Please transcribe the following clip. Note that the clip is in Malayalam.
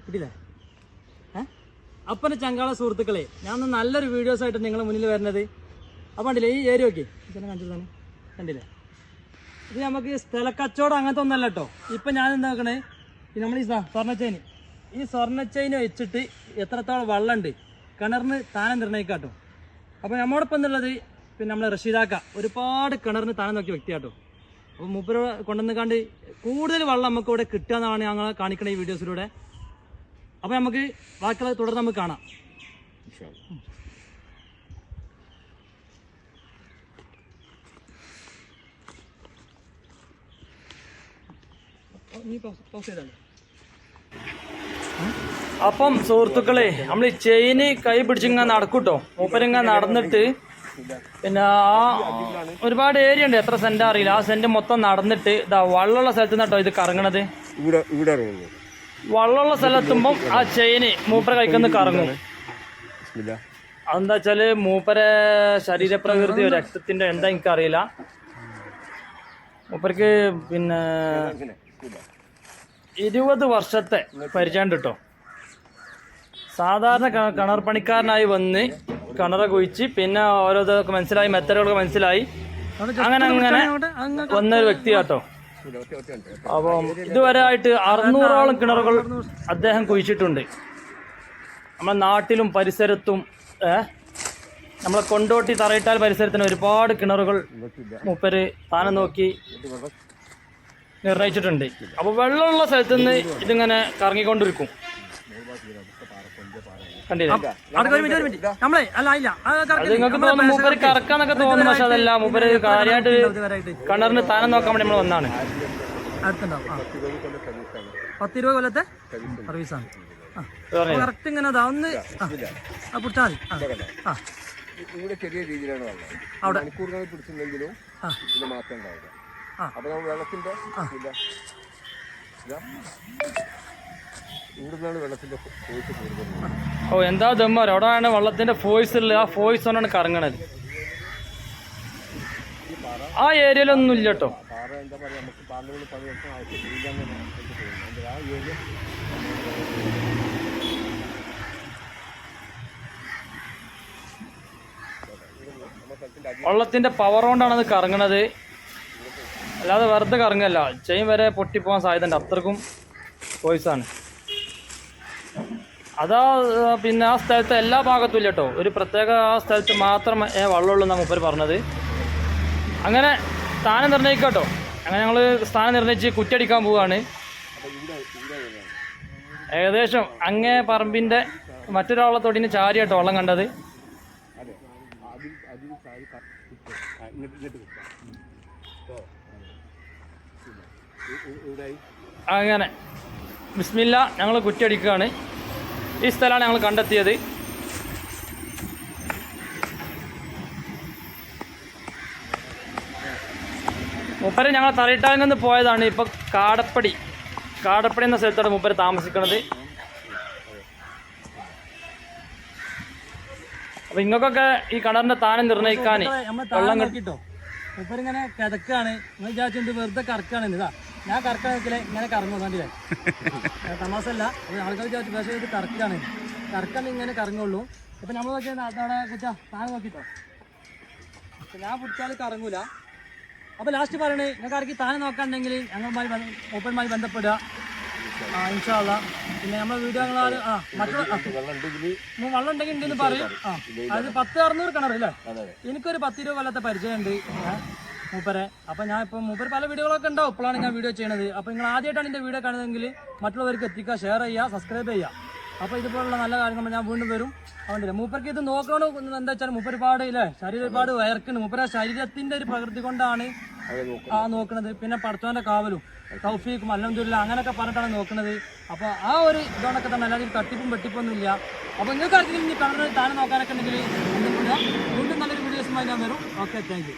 കിട്ടിയില്ലേ? അപ്പൻ്റെ ചങ്കാള സുഹൃത്തുക്കളെ, ഞാൻ നല്ലൊരു വീഡിയോസായിട്ട് നിങ്ങളുടെ മുന്നിൽ വരുന്നത്. അപ്പം കണ്ടില്ലേ ഈ ഏരിയ ഒക്കെ ഇതെല്ലാം കണ്ടിട്ടാണ്, കണ്ടില്ലേ? ഇത് നമുക്ക് സ്ഥലക്കച്ചവടം അങ്ങനത്തെ ഒന്നല്ല കേട്ടോ. ഇപ്പം ഞാൻ എന്താ നോക്കണേ, നമ്മൾ ഈ സ്വർണ്ണച്ചെയിന് വെച്ചിട്ട് എത്രത്തോളം വെള്ളമുണ്ട് കിണറിന് താനം നിർണ്ണയിക്കാം കേട്ടോ. അപ്പോൾ നമ്മോടൊപ്പം എന്നുള്ളത് പിന്നെ നമ്മളെ റഷീദാക്ക ഒരുപാട് കിണറിന് താനം നോക്കിയ വ്യക്തിയാട്ടോ. അപ്പോൾ മൂപ്പര് കൊണ്ടുവന്ന് കണ്ട് കൂടുതൽ വെള്ളം നമുക്ക് ഇവിടെ കിട്ടുക എന്നാണ് ഞങ്ങൾ കാണിക്കണ ഈ വീഡിയോസിലൂടെ. അപ്പോൾ നമുക്ക് ബാക്കിയുള്ള തുടർന്ന് നമുക്ക് കാണാം. അപ്പം സുഹൃത്തുക്കളെ, നമ്മൾ ഈ ചെയിന് കൈ പിടിച്ചിങ്ങനെ നടക്കൂട്ടോ. മൂപ്പരിങ്ങനെ നടന്നിട്ട് പിന്നെ ആ ഒരുപാട് ഏരിയ ഉണ്ട്, എത്ര സെന്റ് അറിയില്ല. ആ സെന്റ് മൊത്തം നടന്നിട്ട് ഇതാ വള്ളമുള്ള സ്ഥലത്ത് നിന്നോ ഇത് കറങ്ങണത്. വള്ളമുള്ള സ്ഥലത്തുമ്പം ആ ചെയിന് മൂപ്പര കൈക്കൊന്ന് കറങ്ങും. അതെന്താ വെച്ചാല് മൂപ്പരെ ശരീരപ്രകൃതി രക്തത്തിന്റെ എന്താ എനിക്കറിയില്ല. മൂപ്പർക്ക് പിന്നെ 20 വർഷത്തെ പരിചയം കിട്ടോ. സാധാരണ കിണർ പണിക്കാരനായി വന്ന് കിണറ കുഴിച്ച് പിന്നെ ഓരോതൊക്കെ മനസ്സിലായി, മെത്തഡുകളൊക്കെ മനസ്സിലായി, അങ്ങനെ വന്നൊരു വ്യക്തി കേട്ടോ. അപ്പം ഇതുവരെ ആയിട്ട് 600ഓളം കിണറുകൾ അദ്ദേഹം കുഴിച്ചിട്ടുണ്ട്. നമ്മുടെ നാട്ടിലും പരിസരത്തും നമ്മളെ കൊണ്ടോട്ടി തറയിട്ടാൽ പരിസരത്തിന് ഒരുപാട് കിണറുകൾ മൂപ്പര് താനം നോക്കി നിർണയിച്ചിട്ടുണ്ട്. അപ്പോൾ വെള്ളമുള്ള സ്ഥലത്ത് നിന്ന് ഇതിങ്ങനെ കറങ്ങിക്കൊണ്ടിരിക്കും. കണ്ടില്ലേ? അത് നിങ്ങൾക്ക് തോന്നും മൂപ്പര് കറക്കാന്നൊക്കെ തോന്നുന്നു, പക്ഷെ അതല്ല. മൂപ്പര് കാര്യമായിട്ട് കിണറിന് താനം നോക്കാൻ വേണ്ടി നമ്മൾ വന്നാണ്. 10-20 കൊല്ലത്തെ സർവീസാണ്. കറക്റ്റ് ഇങ്ങനെ ഒന്ന് പിടിച്ചാൽ മതി. ഇവിടെ ചെറിയ രീതിയിലാണ് അവിടെ മണിക്കൂറുകൾ പിടിച്ചിട്ടുണ്ടെങ്കിലും ഇത് മാറ്റം ഉണ്ടാവില്ല. അപ്പൊ നമ്മൾ വെള്ളത്തിന്റെ ഇവിടുന്നാണ് വെള്ളത്തിന്റെ ഫോഴ്സ് കൂടുതൽ. ഓ എന്താ ദമ്മാർ, അവിടെയാണ് വെള്ളത്തിന്റെ ഫോഴ്സ് ഉള്ളത്. ആ ഫോഴ്സ് കൊണ്ടാണ് കറങ്ങണത്. ആ ഏരിയയിലൊന്നും ഇല്ല കേട്ടോ. പാറ എന്താ പറയാ, നമുക്ക് പാറകൾ പണിയെടുക്കാൻ ആവശ്യമില്ല. ആ ഏരിയ വെള്ളത്തിന്റെ പവർ കൊണ്ടാണ് അത് കറങ്ങണത്, അല്ലാതെ വെറുതെ കറങ്ങല്ല. ചെയിൻ വരെ പൊട്ടിപ്പോകാൻ സാധ്യതയുണ്ട്, അത്രക്കും ഫോഴ്സാണ്. അതാ പിന്നെ ആ സ്ഥലത്ത് എല്ലാ ഭാഗത്തും ഇല്ല കേട്ടോ. ഒരു പ്രത്യേക ആ സ്ഥലത്ത് മാത്രമേ വെള്ളമുള്ളൂ എന്നാണ് മൂപ്പര് പറഞ്ഞത്. അങ്ങനെ സ്ഥാനം നിർണ്ണയിക്കാം കേട്ടോ. അങ്ങനെ ഞങ്ങൾ സ്ഥാനം നിർണ്ണയിച്ച് കുറ്റടിക്കാൻ പോവുകയാണ്. ഏകദേശം അങ്ങേ പറമ്പിൻ്റെ മറ്റൊരാളെ തൊടിന് ചാരി കേട്ടോ വെള്ളം കണ്ടത്. അങ്ങനെ ബിസ്മില്ല ഞങ്ങൾ കുറ്റിയടിക്കുകയാണ്. ഈ സ്ഥലമാണ് ഞങ്ങൾ കണ്ടെത്തിയത്. മൂപ്പര് ഞങ്ങൾ തറയിട്ടാൽ നിന്ന് പോയതാണ്. ഇപ്പം കാടപ്പടി എന്ന സ്ഥലത്താണ് മൂപ്പര് താമസിക്കുന്നത്. അപ്പം ഇങ്ങൾക്കൊക്കെ ഈ കിണറിൻ്റെ താനം നിർണ്ണയിക്കാൻ വെള്ളം കിട്ടോ. മൂപ്പരിങ്ങനെ കിതക്കാണ്. നിങ്ങൾ വിചാരിച്ചത് വെറുതെ കറക്കാണ്. ഇതാ ഞാൻ കറക്കാൻ വെക്കലേ ഇങ്ങനെ കറങ്ങും, കണ്ടില്ലേ? തമാസല്ല. ആൾക്കാർ വിചാരിച്ചു പക്ഷേ ഇത് കറക്കാണ്. കറക്കാൻ ഇങ്ങനെ കറങ്ങുള്ളൂ. ഇപ്പം നമ്മൾ നോക്കിയാൽ അവിടെ കുറ്റാ താനം നോക്കിട്ടോ. ഞാൻ പിടിച്ചാൽ കറങ്ങൂല. അപ്പോൾ ലാസ്റ്റ് പറയണേ, നിങ്ങൾക്ക് ആർക്കും താനം നോക്കാനുണ്ടെങ്കിൽ ഞങ്ങളുമായി മൂപ്പരുമായി ബന്ധപ്പെടുക. ഇൻഷാ അല്ലാ. പിന്നെ നമ്മളെ വീഡിയോ ഞങ്ങൾ മറ്റുള്ള വെള്ളം ഉണ്ടെങ്കിൽ ഉണ്ടെന്ന് പറയും. അത് 10-600 കിണറല്ലേ? എനിക്കൊരു 10-20 കൊല്ലത്തെ പരിചയമുണ്ട് മൂപ്പരെ. അപ്പം ഞാൻ ഇപ്പം മൂപ്പര് പല വീഡിയോകളൊക്കെ ഉണ്ടാവും. ഇപ്പോഴാണ് ഞാൻ വീഡിയോ ചെയ്യണത്. അപ്പോൾ നിങ്ങൾ ആദ്യമായിട്ടാണ് എൻ്റെ വീഡിയോ കാണുന്നതെങ്കിൽ മറ്റുള്ളവർക്ക് എത്തിക്കുക, ഷെയർ ചെയ്യുക, സബ്സ്ക്രൈബ് ചെയ്യുക. അപ്പോൾ ഇതുപോലുള്ള നല്ല കാര്യങ്ങൾ ഞാൻ വീണ്ടും വരും. അതുകൊണ്ടില്ല മൂപ്പർക്ക് ഇത് നോക്കണം. എന്താ വെച്ചാൽ മൂപ്പർ ഒരുപാട് ഇല്ലേ ശരീരം ഒരുപാട് വയർക്കുന്നു. മൂപ്പര ശരീരത്തിൻ്റെ ഒരു പ്രകൃതി കൊണ്ടാണ് നോക്കുന്നത്. പിന്നെ പടച്ചോൻ്റെ കാവലും തൗഫീഖും അൽഹംദുലില്ലാ അങ്ങനെയൊക്കെ പറഞ്ഞിട്ടാണ് നോക്കുന്നത്. അപ്പോൾ ആ ഒരു ഇതുകൊണ്ടൊക്കെ തന്നെ അല്ലാതെ തട്ടിപ്പും വെട്ടിപ്പൊന്നും ഇല്ല. അപ്പോൾ നിങ്ങൾക്ക് ആർക്കെങ്കിലും ഇനി കിണറിന് താനം നോക്കാനൊക്കെ ഉണ്ടെങ്കിൽ വീണ്ടും നല്ലൊരു വീഡിയോസുമായി ഞാൻ വരും. Okay, thank you.